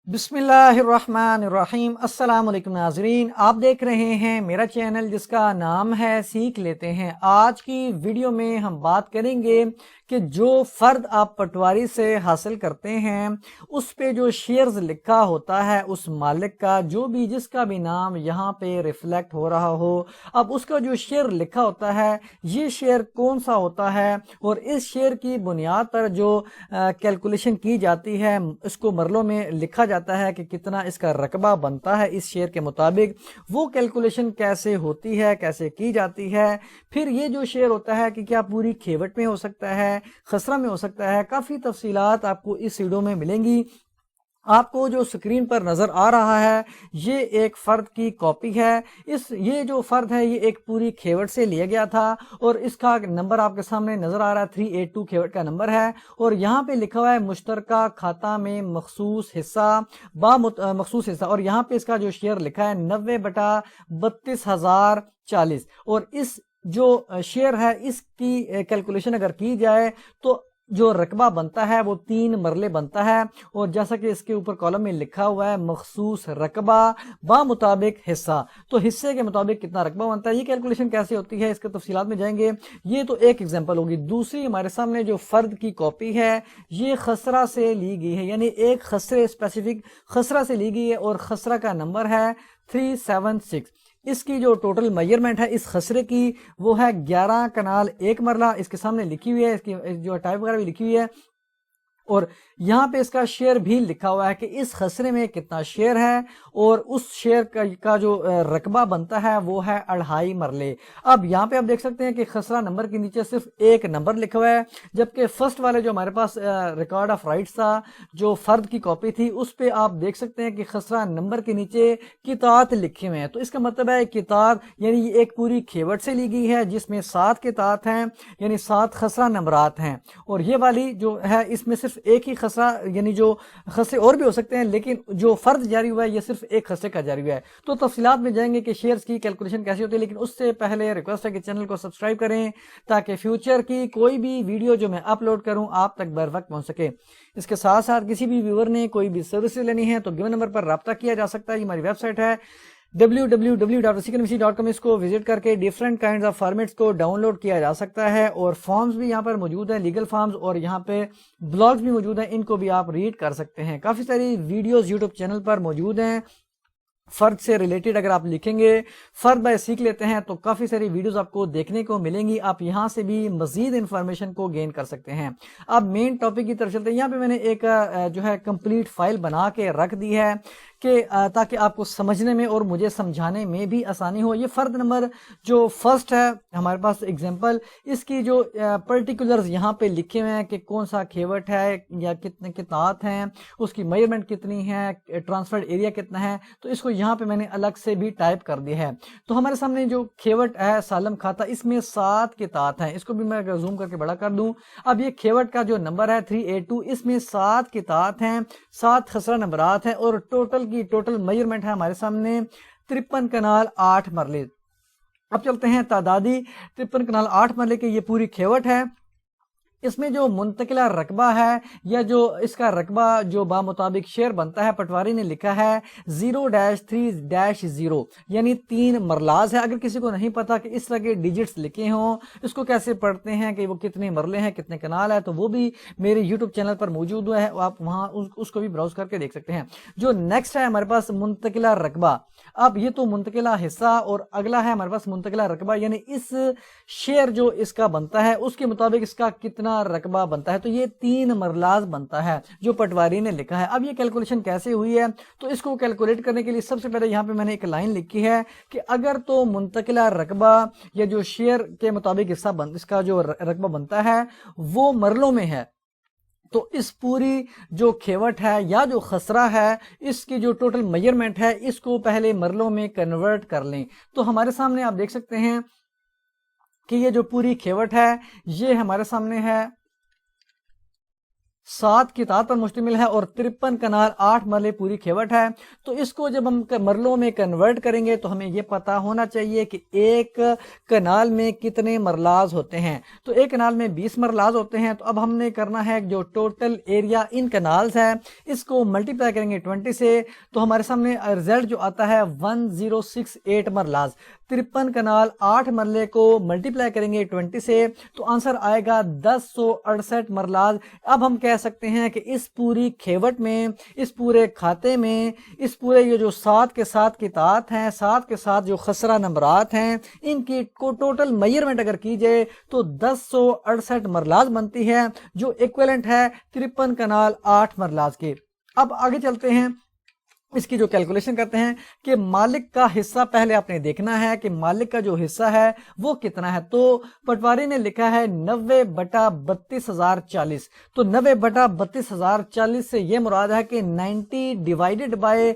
بسم اللہ الرحمن الرحیم۔ السلام علیکم ناظرین، آپ دیکھ رہے ہیں میرا چینل جس کا نام ہے سیکھ لیتے ہیں۔ آج کی ویڈیو میں ہم بات کریں گے کہ جو فرد آپ پٹواری سے حاصل کرتے ہیں اس پہ جو شیئرز لکھا ہوتا ہے اس مالک کا، جو بھی جس کا بھی نام یہاں پہ ریفلیکٹ ہو رہا ہو، اب اس کا جو شیئر لکھا ہوتا ہے یہ شیئر کون سا ہوتا ہے، اور اس شیئر کی بنیاد پر جو کیلکولیشن کی جاتی ہے اس کو مرلوں میں لکھا جاتا ہے کہ کتنا اس کا رقبہ بنتا ہے اس شیئر کے مطابق، وہ کیلکولیشن کیسے ہوتی ہے، کیسے کی جاتی ہے۔ پھر یہ جو شیئر ہوتا ہے کہ کیا پوری کھیوٹ میں ہو سکتا ہے، خسرہ میں ہو سکتا ہے، کافی تفصیلات آپ کو اس ویڈیو میں ملیں گی۔ آپ کو جو سکرین پر نظر آ رہا ہے یہ ایک فرد کی کاپی ہے۔ یہ جو فرد ہے یہ ایک پوری کھیوٹ سے لیا گیا تھا، اور اس کا نمبر آپ کے سامنے نظر آ رہا ہے، 382 کھیوٹ کا نمبر ہے، اور یہاں پہ لکھا ہوا ہے مشترکہ کھاتہ میں مخصوص حصہ مخصوص حصہ، اور یہاں پہ اس کا جو شیئر لکھا ہے 90/32,040، اور اس جو شیئر ہے اس کی کیلکولیشن اگر کی جائے تو جو رقبہ بنتا ہے وہ 3 مرلے بنتا ہے، اور جیسا کہ اس کے اوپر کالم میں لکھا ہوا ہے مخصوص رقبہ با مطابق حصہ، تو حصے کے مطابق کتنا رقبہ بنتا ہے۔ یہ کیلکولیشن کیسے ہوتی ہے اس کے تفصیلات میں جائیں گے۔ یہ تو ایک ایگزامپل ہوگی۔ دوسری ہمارے سامنے جو فرد کی کاپی ہے یہ خسرہ سے لی گئی ہے، یعنی ایک خسرے اسپیسیفک خسرہ سے لی گئی ہے، اور خسرہ کا نمبر ہے 376۔ اس کی جو ٹوٹل میجرمنٹ ہے اس خسرے کی وہ ہے 11 کنال 1 مرلہ، اس کے سامنے لکھی ہوئی ہے، اس کی جو ٹائپ وغیرہ بھی لکھی ہوئی ہے، اور یہاں پہ اس کا شیئر بھی لکھا ہوا ہے کہ اس خسرے میں کتنا شیئر ہے، اور اس شیئر کا جو رقبہ بنتا ہے وہ ہے 2.5 مرلے۔ اب یہاں پہ آپ دیکھ سکتے ہیں کہ خسرہ نمبر کے نیچے صرف ایک نمبر لکھا ہوا ہے، جبکہ فرسٹ والے جو ہمارے پاس ریکارڈ آف رائٹس تھا جو فرد کی کاپی تھی اس پہ آپ دیکھ سکتے ہیں کہ خسرہ نمبر کے نیچے قطعات لکھے ہوئے ہیں، تو اس کا مطلب ہے قطعات یعنی یہ ایک پوری کھیوٹ سے لی گئی ہے جس میں 7 قطعات ہیں، یعنی 7 خسرہ نمبرات ہیں، اور یہ والی جو ہے اس میں صرف ایک ہی خسرہ، یعنی جو خسرے اور بھی ہو سکتے ہیں لیکن جو فرد جاری ہوا ہے یہ صرف ایک خسرے کا جاری ہوا ہے۔ تو تفصیلات میں جائیں گے کہ شیئرز کی کیلکولیشن کیسی ہوتی ہے، لیکن اس سے پہلے ریکویسٹ ہے کہ چینل کو سبسکرائب کریں تاکہ فیوچر کی کوئی بھی ویڈیو جو میں اپلوڈ کروں آپ تک بر وقت پہنچ سکے۔ اس کے ساتھ ساتھ کسی بھی ویور نے کوئی بھی سروس لینی ہے تو گیون نمبر پر رابطہ کیا جا سکتا ہے۔ یہ ہماری ویب سائٹ ہے www.seeknvc.com، اس کو وزٹ کر کے ڈیفرنٹ کائنڈز آف فارمیٹس کو ڈاؤن لوڈ کیا جا سکتا ہے، اور فارمز بھی یہاں پر موجود ہیں، لیگل فارمز، اور یہاں پہ بلاگز بھی موجود ہیں، ان کو بھی آپ ریڈ کر سکتے ہیں۔ کافی ساری ویڈیوز یوٹیوب چینل پر موجود ہیں فرد سے ریلیٹڈ، اگر آپ لکھیں گے فرد بائی سیکھ لیتے ہیں تو کافی ساری ویڈیوز آپ کو دیکھنے کو ملیں گی، آپ یہاں سے بھی مزید انفارمیشن کو گین کر سکتے ہیں۔ اب مین ٹاپک کی طرف چلتے ہیں۔ یہاں پہ میں نے ایک جو ہے کمپلیٹ فائل بنا کے رکھ دی ہے کہ تاکہ آپ کو سمجھنے میں اور مجھے سمجھانے میں بھی آسانی ہو۔ یہ فرد نمبر جو فرسٹ ہے ہمارے پاس ایگزامپل، اس کی جو پرٹیکولرز یہاں پہ لکھے ہوئے ہیں کہ کون سا کھیوٹ ہے یا کتنے قطعات ہیں، اس کی میجرمنٹ کتنی ہے، ٹرانسفرڈ ایریا کتنا ہے، تو اس کو یہاں پہ میں نے الگ سے بھی ٹائپ کر دیا ہے۔ تو ہمارے سامنے جو کھیوٹ ہے سالم کھاتہ، اس میں 7 قطعات ہیں، اس کو بھی میں اگر زوم کر کے بڑا کر دوں، اب یہ کھیوٹ کا جو نمبر ہے 382، اس میں 7 قطعات ہیں، 7 خسرہ نمبرات ہیں، اور ٹوٹل میجرمنٹ ہے ہمارے سامنے 53 کنال 8 مرلے۔ اب چلتے ہیں تعدادی 53 کنال 8 مرلے کے، یہ پوری کھیوٹ ہے۔ اس میں جو منتقلہ رقبہ ہے یا جو اس کا رقبہ جو با مطابق شیئر بنتا ہے، پٹواری نے لکھا ہے 0-3-0، یعنی 3 مرلاز ہے۔ اگر کسی کو نہیں پتا کہ اس طرح کے ڈیجٹس لکھے ہوں اس کو کیسے پڑھتے ہیں کہ وہ کتنے مرلے ہیں، کتنے کنال ہے، تو وہ بھی میرے یوٹیوب چینل پر موجود ہے، آپ وہاں اس کو بھی براؤز کر کے دیکھ سکتے ہیں۔ جو نیکسٹ ہے ہمارے پاس منتقلہ رقبہ، اب یہ تو منتقلہ حصہ، اور اگلا ہے ہمارے پاس منتقلہ رقبہ، یعنی اس شیئر جو اس کا بنتا ہے اس کے مطابق اس کا کتنا رقبہ بنتا ہے، تو یہ 3 مرلاز بنتا ہے جو پٹواری نے لکھا ہے۔ اب یہ کیلکولیشن کیسے ہوئی ہے، تو اس کو کیلکولیٹ کرنے کے لیے سب سے پہلے یہاں پہ میں نے ایک لائن لکھی ہے کہ اگر تو منتقلہ رقبہ یا جو شیئر کے مطابق اس کا جو رقبہ بنتا ہے وہ مرلوں میں ہے، تو اس پوری جو کھیوٹ ہے یا جو خسرہ ہے اس کی جو ٹوٹل میجرمنٹ ہے اس کو پہلے مرلوں میں کنورٹ کر لیں۔ تو ہمارے سامنے آپ دیکھ سکتے ہیں کہ یہ جو پوری کھیوٹ ہے یہ ہمارے سامنے ہے 7 کی تعداد پر مشتمل ہے اور 53 کنال 8 مرلے پوری کھیوٹ ہے. تو اس کو جب ہم مرلوں میں کنورٹ کریں گے تو ہمیں یہ پتا ہونا چاہیے کہ ایک کنال میں کتنے مرلاز ہوتے ہیں. تو ایک کنال میں 20 مرلاز ہوتے ہیں. تو اب ہم نے کرنا ہے جو ٹوٹل ایریا ان کنالز ہے اس کو ملٹیپلائی کریں گے 20 سے. تو ہمارے سامنے رزلٹ جو آتا ہے 1068 مرلاز. 53 کنال 8 مرلے کو ملٹیپلائی کریں گے 20 سے تو آنسر آئے گا 1068 مرلاز. اب ہم کہہ سکتے ہیں کہ اس پوری کھیوٹ میں، اس پورے کھاتے میں، اس پورے یہ جو 7 کے ساتھ کی تعداد ہیں، 7 کے ساتھ جو خسرہ نمبرات ہیں، ان کی کو ٹوٹل میئرمنٹ اگر کی جائے تو 1068 مرلاز بنتی ہے جو ایکویلنٹ ہے 53 کنال 8 مرلاز کے. اب آگے چلتے ہیں، اس کی جو کیلکولیشن کرتے ہیں کہ مالک کا حصہ پہلے آپ نے دیکھنا ہے کہ مالک کا جو حصہ ہے وہ کتنا ہے. تو پٹواری نے لکھا ہے 90/32,040. تو 90/32,040 سے یہ مراد ہے کہ 90 ڈیوائیڈڈ بائی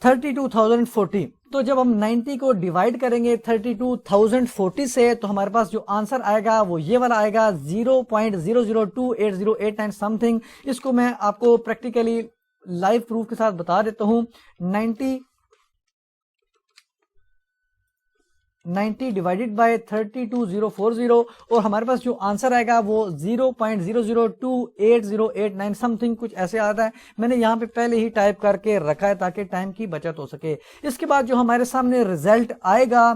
32,040. تو جب ہم 90 کو ڈیوائیڈ کریں گے 32,040 سے تو ہمارے پاس جو آنسر آئے گا وہ یہ والا آئے گا 0.002808 سم تھنگ. اس کو میں آپ کو پریکٹیکلی لائیو پروف کے ساتھ بتا دیتا ہوں. 90 ڈیوائیڈڈ بائی 32,040 اور ہمارے پاس جو آنسر آئے گا وہ 0.002808 سم تھنگ کچھ ایسے آتا ہے. میں نے یہاں پہ پہلے ہی ٹائپ کر کے رکھا ہے تاکہ ٹائم کی بچت ہو سکے. اس کے بعد جو ہمارے سامنے رزلٹ آئے گا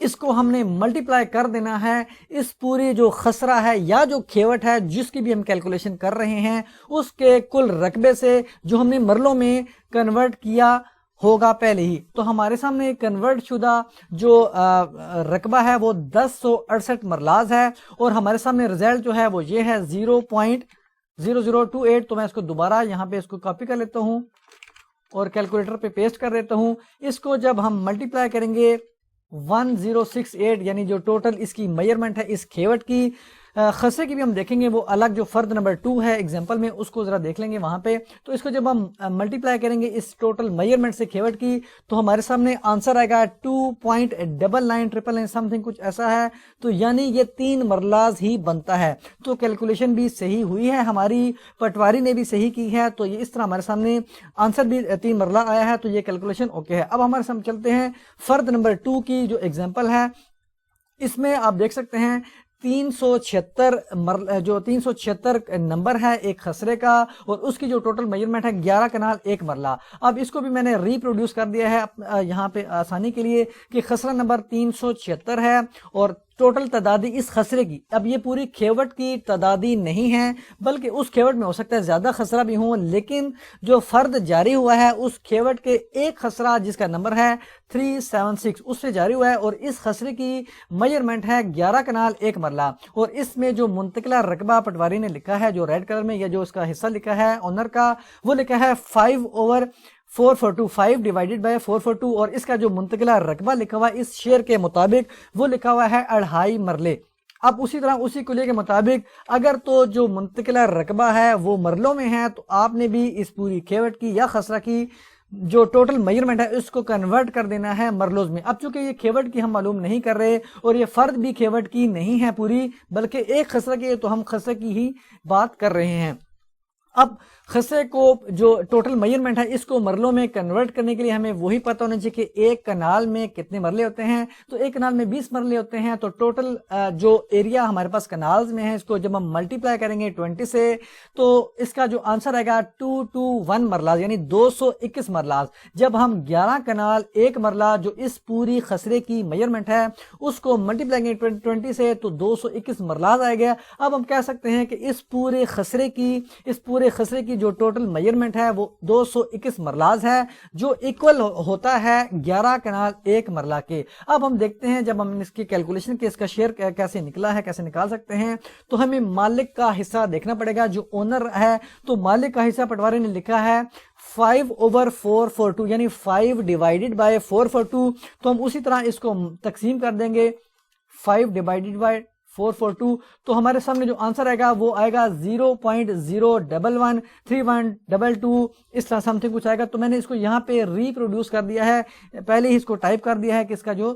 اس کو ہم نے ملٹیپلائی کر دینا ہے اس پوری جو خسرہ ہے یا جو کھیوٹ ہے جس کی بھی ہم کیلکولیشن کر رہے ہیں اس کے کل رقبے سے جو ہم نے مرلوں میں کنورٹ کیا ہوگا پہلے ہی. تو ہمارے سامنے کنورٹ شدہ جو رقبہ ہے وہ 1068 مرلاز ہے اور ہمارے سامنے رزلٹ جو ہے وہ یہ ہے 0.0028. تو میں اس کو دوبارہ یہاں پہ اس کو کاپی کر لیتا ہوں اور کیلکولیٹر پہ پیسٹ کر دیتا ہوں. اس کو جب ہم ملٹیپلائی کریں گے 1068 یعنی جو ٹوٹل اس کی میئرمنٹ ہے اس کھیوٹ کی، خسرے کی بھی ہم دیکھیں گے وہ الگ جو فرد نمبر 2 ہے ایگزامپل میں اس کو ذرا دیکھ لیں گے وہاں پہ. تو اس کو جب ہم ملٹیپلائی کریں گے اس ٹوٹل میئرمنٹ سے کھیوٹ کی تو ہمارے سامنے آنسر آئے گا 2.9999 سم تھنگ کچھ ایسا ہے. تو یعنی یہ 3 مرلاز ہی بنتا ہے. تو کیلکولیشن بھی صحیح ہوئی ہے ہماری، پٹواری نے بھی صحیح کی ہے. تو یہ اس طرح ہمارے سامنے آنسر بھی 3 مرلہ آیا ہے. تو یہ کیلکولیشن اوکے ہے. اب ہمارے سامنے چلتے ہیں فرد نمبر 2 کی جو ایگزامپل ہے. اس میں آپ دیکھ سکتے ہیں 376 نمبر ہے ایک خسرے کا اور اس کی جو ٹوٹل میجرمنٹ ہے 11 کنال 1 مرلہ. اب اس کو بھی میں نے ریپروڈیوس کر دیا ہے یہاں پہ آسانی کے لیے کہ خسرہ نمبر 376 ہے اور ٹوٹل تعدادی اس خسرے کی، اب یہ پوری کھیوٹ کی تعدادی نہیں ہے بلکہ اس کھیوٹ میں ہو سکتا ہے زیادہ خسرہ بھی ہوں، لیکن جو فرد جاری ہوا ہے اس کھیوٹ کے ایک خسرہ جس کا نمبر ہے 376 اس سے جاری ہوا ہے اور اس خسرے کی میجرمنٹ ہے 11 کنال 1 مرلہ. اور اس میں جو منتقلہ رقبہ پٹواری نے لکھا ہے جو ریڈ کلر میں یا جو اس کا حصہ لکھا ہے اونر کا وہ لکھا ہے 5/442 5 ڈیوائیڈڈ بائی 442 اور اس کا جو منتقلہ رقبہ لکھا ہوا ہے اس شیئر کے مطابق وہ لکھا ہوا ہے 2.5 مرلے. اب اسی طرح اسی کلیے کے مطابق اگر تو جو منتقلہ رقبہ ہے وہ مرلوں میں ہے تو آپ نے بھی اس پوری کھیوٹ کی یا خسرہ کی جو ٹوٹل میجرمنٹ ہے اس کو کنورٹ کر دینا ہے مرلوز میں. اب چونکہ یہ کھیوٹ کی ہم معلوم نہیں کر رہے اور یہ فرد بھی کھیوٹ کی نہیں ہے پوری بلکہ ایک خسرہ کی ہے تو ہم خسرے کی ہی بات کر رہے ہیں. اب خسرے کو جو ٹوٹل میجرمنٹ ہے اس کو مرلوں میں کنورٹ کرنے کے لیے ہمیں وہی پتہ ہونا چاہیے کہ ایک کنال میں کتنے مرلے ہوتے ہیں. تو ایک کنال میں 20 مرلے ہوتے ہیں. تو ٹوٹل جو ایریا ہمارے پاس کنالز میں ہے اس کو جب ہم ملٹیپلائی کریں گے 20 سے تو اس کا جو آنسر آئے گا 221 مرلاز یعنی 221 مرلاز. جب ہم 11 کنال 1 مرلہ جو اس پوری خسرے کی میجرمنٹ ہے اس کو ملٹیپلائی کریں گے 20 سے تو 221 مرلاز آئے گا. اب ہم کہہ سکتے ہیں کہ اس پورے خسرے کی جو ٹوٹل میجرمنٹ ہے وہ 221 مرلاز ہے جو ایکول ہوتا ہے 11 کنال 1 مرلہ کے. اب ہم دیکھتے ہیں جب ہم اس کی کیلکولیشن کے اس کا شیئر کیسے نکلا ہے کیسے نکال سکتے ہیں. تو ہمیں مالک کا حصہ دیکھنا پڑے گا جو اونر ہے. تو مالک کا حصہ پٹواری نے لکھا ہے 5/442 یعنی 5 ڈیوائیڈڈ بائی 442. تو ہم اسی طرح اس کو تقسیم کر دیں گے 5 ڈیوائیڈڈ بائی 442 تو ہمارے سامنے جو آنسر آئے گا وہ آئے گا 0.0113122 اس طرح سم تھنگ کچھ آئے گا. تو میں نے اس کو یہاں پہ ریپروڈیوس کر دیا ہے، پہلے ہی اس کو ٹائپ کر دیا ہے کہ اس کا جو